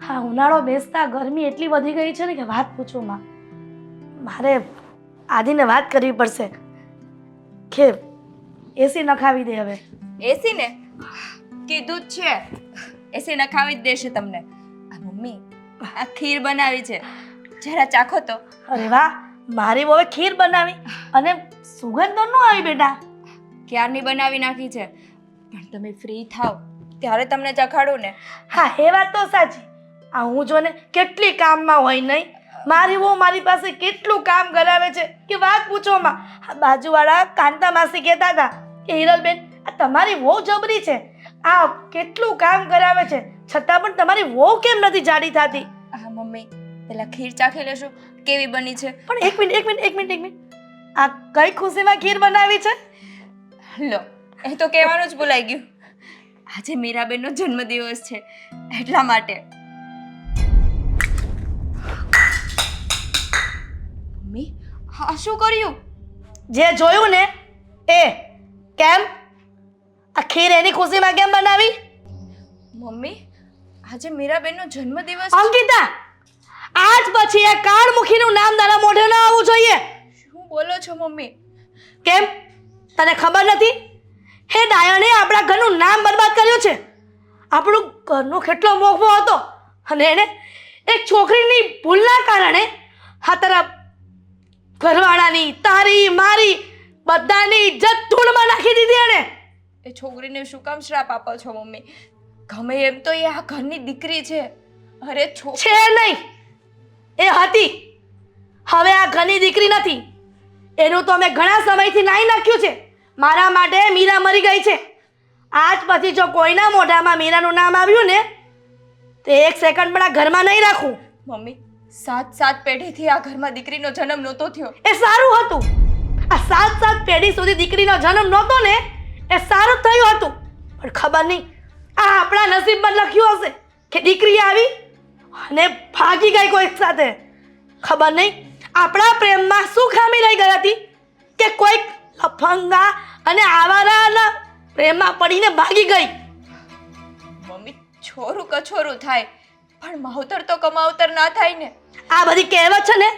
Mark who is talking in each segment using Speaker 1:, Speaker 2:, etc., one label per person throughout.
Speaker 1: હા, ઉનાળો બેસતા ગરમી એટલી વધી ગઈ છે ને કે વાત પૂછો માં. મારે આદિને વાત કરવી પડશે કે એસી નખાવી દે હવે.
Speaker 2: એસી ને કીધું જ છે, એસી નખાવી જ દેશે તમને. આ મમ્મી, આ ખીર બનાવી છે, જરા ચાખો તો.
Speaker 1: અરે વાહ, મારી વહુએ ખીર બનાવી અને સુગંધ તો ન આવી બેટા.
Speaker 2: ક્યારની બનાવી નાખી છે, પણ તમે ફ્રી થાવ ત્યારે તમને ચખાડું ને.
Speaker 1: હા, એ વાત તો સાચી. આ હું જો ને કેટલી કામમાં હોય નહીં, મારી વહુ મારી પાસે કેટલું કામ કરાવે છે કે વાત પૂછો માં. આ બાજુવાળા કાંતા માસી કહેતા હતા કે હિરલબેન, આ તમારી વહુ જબરી છે, આ કેટલું કામ કરાવે છે છતાં પણ તમારી વહુ કેમ નથી જાડી થતી.
Speaker 2: હા મમ્મી, પેલા ખીર ચાખી લેશું કેવી બની છે.
Speaker 1: પણ એક મિનિટ, આ કઈ ખુશીમાં ખીર બનાવી છે?
Speaker 2: લો, એ તો કહેવાનું જ ભૂલાઈ ગયું. આજે મીરાબેનનો જન્મદિવસ છે એટલા માટે. મમ્મી, હા શું કર્યું?
Speaker 1: જે જોયું ને એ. કેમ? આ ખીર એની ખુશીમાં કેમ બનાવી?
Speaker 2: મમ્મી, આજે મીરાબેનનો જન્મદિવસ.
Speaker 1: અંકિતા, આજ પછી આ કાળમુખીનું નામ તારા મોઢે ન આવવું જોઈએ.
Speaker 2: શું બોલો છો મમ્મી?
Speaker 1: કેમ, તને ખબર નથી? હે ડાયણે આપણા ઘરનું નામ બરબાદ કર્યું છે. આપણું ઘરનો કેટલો મોભો હતો અને એને એક છોકરીની ભૂલના કારણે હા તારા ઘરવાળાની, તારી, મારી બધાની ઇજ્જત ધૂળમાં નાખી દીધી એને.
Speaker 2: એ છોકરીને શું કામ શ્રાપ આપો છો મમ્મી? ગમે એમ તો એ આ ઘરની દીકરી છે. અરે
Speaker 1: છે નહીં, એ હતી. હવે આ ઘરની દીકરી નથી. એનું તો અમે ઘણા સમયથી નાઈ નાખ્યું છે. મારા માટે મીરા મરી ગઈ છે. આજ પછી જો કોઈના મોઢામાં મીરાનું નામ આવ્યું ને તો એક સેકન્ડ પણ આ ઘરમાં નહીં રાખું.
Speaker 2: મમ્મી, સાત પેઢીથી આ ઘરમાં દીકરીનો જન્મ નહોતો થયો.
Speaker 1: એ સારું હતું. આ સાત પેઢી સુધી દીકરીનો જન્મ નહોતો ને એ સારું થયું હતું. પણ ખબર નહીં આ આપણા નસીબમાં લખ્યું હશે કે દીકરી આવી અને ભાગી ગઈ કોઈક સાથે. ખબર નહીં આપણા પ્રેમમાં શું ખામી રહી ગઈ હતી કે કોઈક લફંગા અને આવારાના પ્રેમમાં પડીને ભાગી ગઈ.
Speaker 2: મમ્મી, છોરું કછોરું થાય પણ માવતર તો કમાવતર ના થાય ને.
Speaker 1: આ બધી કહેવત છે ને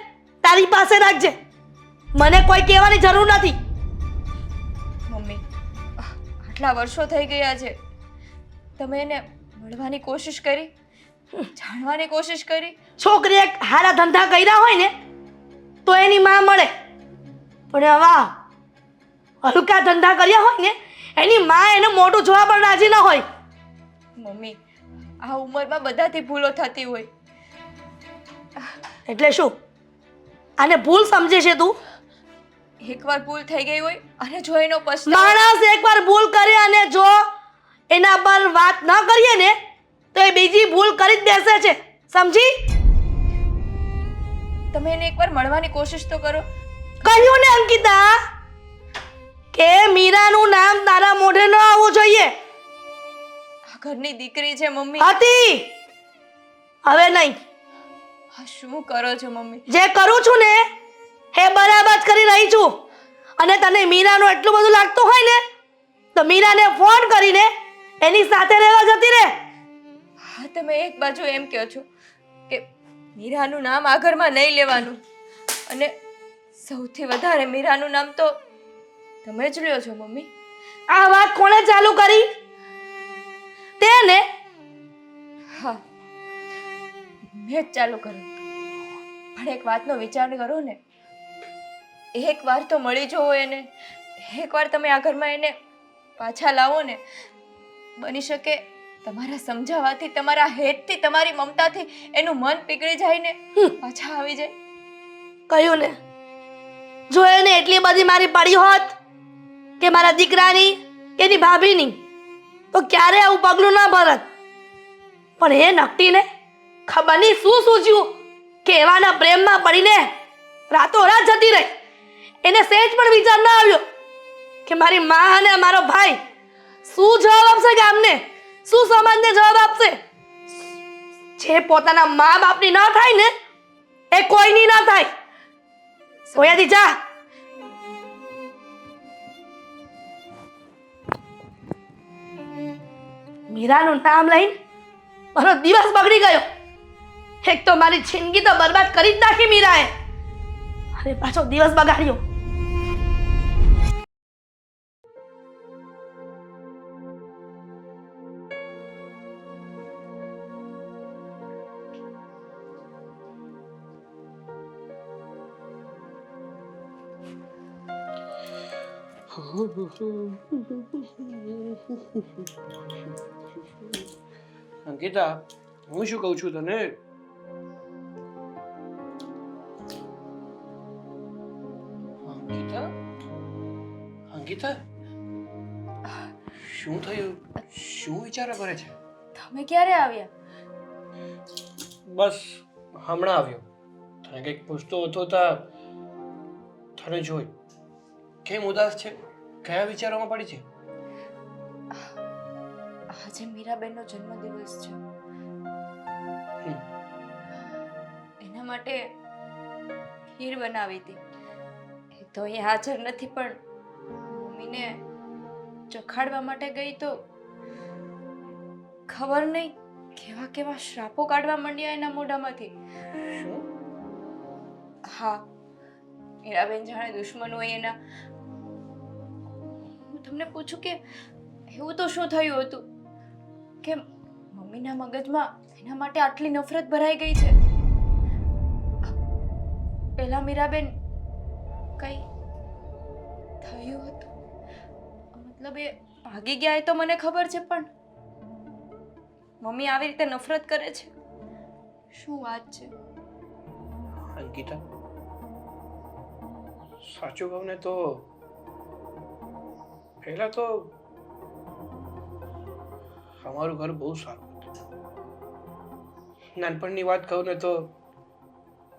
Speaker 1: તારી પાસે રાખજે, મને કોઈ કહેવાની જરૂર નથી.
Speaker 2: મમ્મી, આટલા વર્ષો થઈ ગયા છે, તમે એને મળવાની કોશિશ કરી, જાણવાની કોશિશ કરી?
Speaker 1: છોકરીએ હારા ધંધા કર્યા હોય ને તો એની માં મળે, પણ હવે હલકા ધંધા કર્યા હોય ને એની માં એને મોટું જોવા પણ રાજી ન હોય.
Speaker 2: મમ્મી, આ ઉંમરમાં બધાથી ભૂલો થતી હોય.
Speaker 1: એટલે શું આને ભૂલ સમજે છે તું?
Speaker 2: એકવાર ભૂલ થઈ ગઈ હોય અને જો એનો પસ્તાવો.
Speaker 1: માણસ એકવાર ભૂલ કરે અને જો એના પર વાત ન કરીએ ને તો એ બીજી ભૂલ કરી જ દેશે છે, સમજી?
Speaker 2: તમે એને એકવાર મળવાની કોશિશ તો કરો.
Speaker 1: કહ્યું ને અંકિતા કે મીરાનું નામ તારા મોઢે ન આવવું જોઈએ.
Speaker 2: આ ઘરની દીકરી છે મમ્મી.
Speaker 1: હતી, હવે નહીં.
Speaker 2: આ શું કરો છો મમ્મી?
Speaker 1: જે કરું છું ને એ બરાબર જ કરી રહી છું. અને તને મીરાનું એટલું બધું લાગતું હોય ને તો મીરાને ફોન કરીને એની સાથે રહેવા જતી રહે.
Speaker 2: હા, તમે એક બાજુ એમ કહો છો કે મીરાનું નામ આ ઘરમાં નહીં લેવાનું અને સૌથી વધારે મીરાનું નામ તો તમે જ લ્યો છો મમ્મી.
Speaker 1: આ વાત કોણે ચાલુ કરી? તેને?
Speaker 2: હા, મેં જ ચાલુ કર્યું. પણ એક વાતનો વિચાર કરો ને, એકવાર તો મળી જવો એને, એકવાર તમે આ ઘરમાં એને પાછા લાવો ને. બની શકે તમારા સમજાવવાથી, તમારા હેતથી, તમારી મમતાથી એનું મન પીગળી જાય ને પાછા આવી જાય.
Speaker 1: કહ્યું ને, જો એને એટલી બધી મારી પડી હોત કે મારા દીકરાની કે એની ભાભીની તો ક્યારે આવું પગલું ના ભરત. પણ એ નકટીને ખબર નહીં શું સૂઝ્યું કે એવાના પ્રેમમાં પડીને રાતોરાત જતી રહી. એને સહેજ પણ વિચાર ના આવ્યો કે મારી માં અને મારો ભાઈ શું જવાબ આપશે ગામને, શું સમાજને જવાબ આપશે. જે પોતાના મા બાપની ના થાય ને એ કોઈની ના થાય. સોયાથી જા. મીરાનું નામ લઈને મારો દિવસ બગડી ગયો. એક તો મારી જિંદગી તો બરબાદ કરી જ નાખી મીરાએ, અને પાછો દિવસ બગાડ્યો.
Speaker 3: અંકિતા, હું શું કહું છું તને? અંકિતા, અંકિતા, શું થયું? શું વિચારો કરે છે?
Speaker 2: તમે ક્યારે આવ્યા?
Speaker 3: બસ હમણાં આવ્યો. તને કંઈક પૂછતો હતો તને જોઈ. કેમ ઉદાસ છે? કયા વિચારોમાં પડી છે?
Speaker 2: આજે મીરાબેનનો જન્મદિવસ છે. એના માટે ખીર બનાવી હતી. એ તો અહીં હાજર નથી, પણ મમ્મીને ચખાડવા માટે ગઈ તો ખબર નહીં કેવા કેવા શ્રાપો કાઢવા માંડ્યા એના મોઢામાંથી.
Speaker 3: શું?
Speaker 2: હા, મીરાબેન જાણે દુશ્મન હોય એના. હું તમને પૂછું કે એવું તો શું થયું હતું કે મમ્મીના મગજમાં એના માટે આટલી નફરત ભરાઈ ગઈ છે? પેલા મીરાબેન કઈ થયું હતું? મતલબ એ ભાગી ગયા એ તો મને ખબર છે, પણ મમ્મી આવી રીતે નફરત કરે છે, શું વાત છે?
Speaker 3: અંકિતા, સાચું કહું ને તો પહેલા તો અમારું ઘર બહુ સારું હતું. નાનપણની વાત કહું ને તો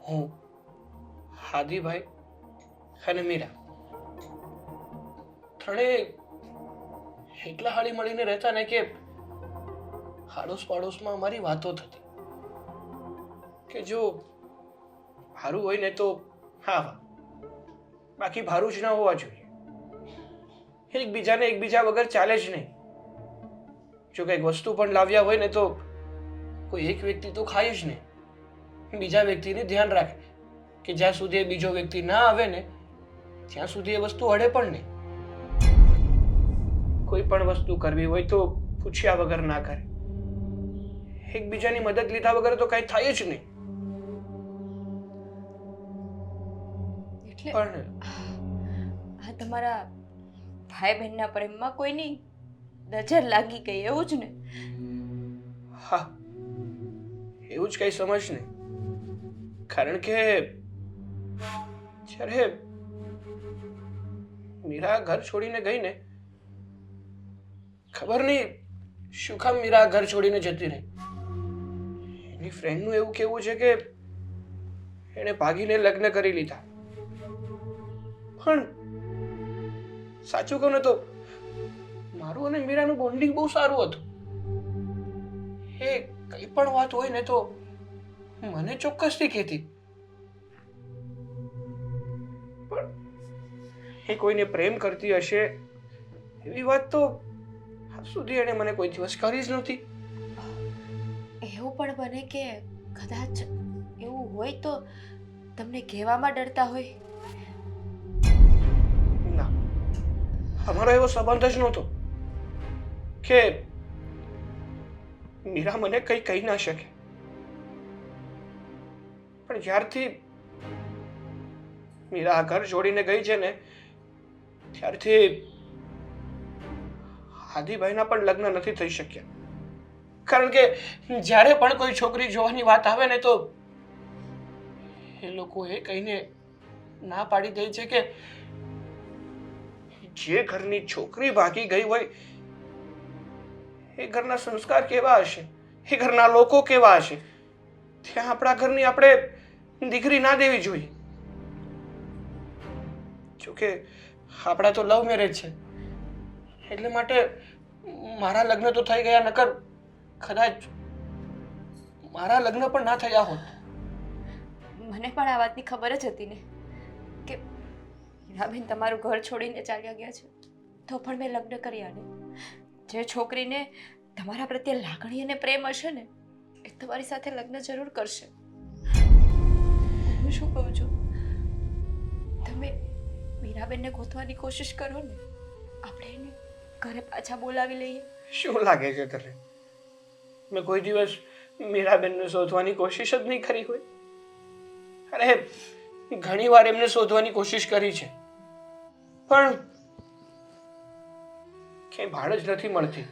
Speaker 3: હું, હાદીભાઈ અને મીરા ત્રણેય એટલા હળી મળીને રહેતા ને કે આડોશ પાડોશમાં અમારી વાતો થતી કે જો ભારું હોય ને તો હા, બાકી ભારું જ ના હોવા જોઈએ. એકબીજા વગર ચાલે જ નહીં. જો કંઈક વસ્તુ પણ લાવ્યા હોય ને તો કોઈ એક વ્યક્તિ તો ખાય જ નહીં, બીજા વ્યક્તિને ધ્યાન રાખે કે જ્યાં સુધી એ બીજો વ્યક્તિ ના આવે ને ત્યાં સુધી એ વસ્તુ અડે પણ નહીં. કોઈ પણ વસ્તુ કરવી હોય તો પૂછ્યા વગર ના કરે. એકબીજાની મદદ લીધા વગર તો કઈ થાય જ નહીં.
Speaker 2: એટલે
Speaker 3: પણ
Speaker 2: આ તમારા ભાઈ બહેનના પ્રેમમાં કોઈની નજર લાગી ગઈ એવું જ ને?
Speaker 3: હા, એવું જ કઈ સમજ નહીં. કારણ કે જ્યારે મીરા ઘર છોડીને ગઈ ને, ખબર નહીં શું કામ મીરા ઘર છોડીને જતી રહી. એની ફ્રેન્ડનું એવું કેવું છે કે એણે ભાગીને લગ્ન કરી લીધા. પણ સાચું કહું ને તો મારું અને મીરાનું બોન્ડિંગ બહુ સારું હતું. એ કઈ પણ વાત હોય ને તો મને ચોક્કસથી કહેતી. પણ એ કોઈને પ્રેમ કરતી હશે એવી વાત તો આજ સુધી એણે મને કોઈ દિવસ કરી જ નહોતી.
Speaker 2: એવું પણ બને કે કદાચ એવું હોય તો તમને કહેવામાં ડરતા હોય.
Speaker 3: ના, અમારો એવો સંબંધ જ નહોતો કે મીરા મને કંઈ કહી ના શકે. પણ જ્યારથી મીરા આ ઘર છોડીને ગઈ છે ને ત્યારથી હાદીભાઈના પણ લગ્ન નથી થઈ શક્યા. કારણ કે જ્યારે પણ કોઈ છોકરી જોવાની વાત આવે ને તો એ લોકો એ કહીને ના પાડી દે છે કે જે ઘરની છોકરી ભાગી ગઈ હોય એ ઘરના સંસ્કાર કેવા હશે, એ ઘરના લોકો કેવા હશે, ત્યાં આપણા ઘરની આપણે દીકરી ના દેવી જોઈએ. જોકે આપણા તો લવ મેરેજ છે એટલે માટે મારા લગ્ન તો થઈ ગયા, નકર કદાચ મારા લગ્ન પણ ના થયા હોત.
Speaker 2: મને પણ આ વાતની ખબર જ હતી ને કે હીરાબેન તમારું ઘર છોડીને ચાલ્યા ગયા છે, તો પણ મેં લગ્ન કર્યા ને. જે છોકરીને તમારા પ્રત્યે લાગણી અને પ્રેમ હશે ને એ તમારી સાથે લગ્ન જરૂર કરશે. હું શું કહું છું, તમે મીરાબેનને ગોતવાની કોશિશ કરો ને, આપણે એને ઘરે પાછા બોલાવી લઈએ.
Speaker 3: શું લાગે છે તને મેં કોઈ દિવસ મીરાબેનને શોધવાની કોશિશ જ નહીં કરી હોય? અરે ઘણી વાર એમને શોધવાની કોશિશ કરી છે, પણ ક્યાંય ભાડ જ નથી મળતી.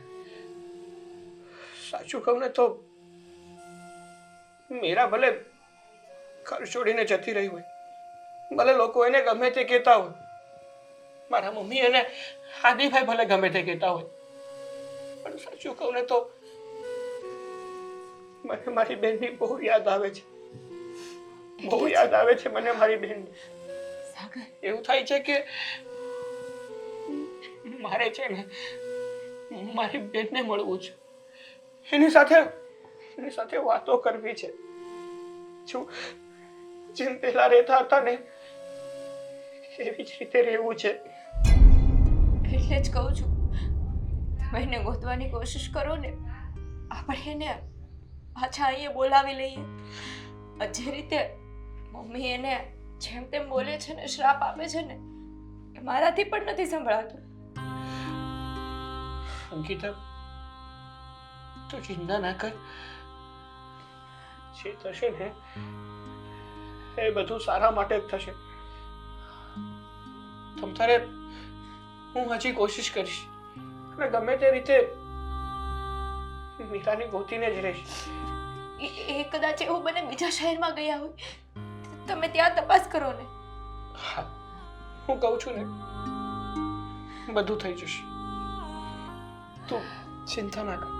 Speaker 3: સાચું કહું ને તો મીરા ભલે ઘર છોડીને જતી રહી હોય, ભલે લોકો એને ગમે તે કહેતા હોય, મારા મમ્મી એને આદિભાઈ ભલે ગમે તે કહેતા હોય, પણ સાચું કહું ને તો મને મારી બહેનની બહુ યાદ આવે છે. બહુ યાદ આવે છે મને મારી બહેનની.
Speaker 2: સાગર,
Speaker 3: એવું થાય છે કે મારે છે ને મારી બહેનને મળવું છે, એની સાથે વાતો કરવી છે. જેમ પહેલા રહેતા હતા ને એવી જ રીતે રહેવું છે.
Speaker 2: એટલે જ કહું છું, તમે એને ગોતવાની કોશિશ કરો ને, આપણે એને પાછા અહીંયા બોલાવી લઈએ. જે રીતે મમ્મી એને જેમ તેમ બોલે છે ને, શ્રાપ આપે છે ને, એ મારાથી પણ નથી સંભળાતું.
Speaker 3: અંકિતા, તું ચિંતા ના કર. જે થશે ને એ બધું સારા માટે જ થશે. તમ તારે હું હજી કોશિશ કરીશ અને ગમે તે રીતે મીરાને ગોતીને જ રહીશ.
Speaker 2: એ કદાચ એવું બને બીજા શહેરમાં ગયા હોય, તમે ત્યાં તપાસ કરો ને.
Speaker 3: હા, હું કહું છું ને બધું થઈ જશે. તું ચિંતા ના કર.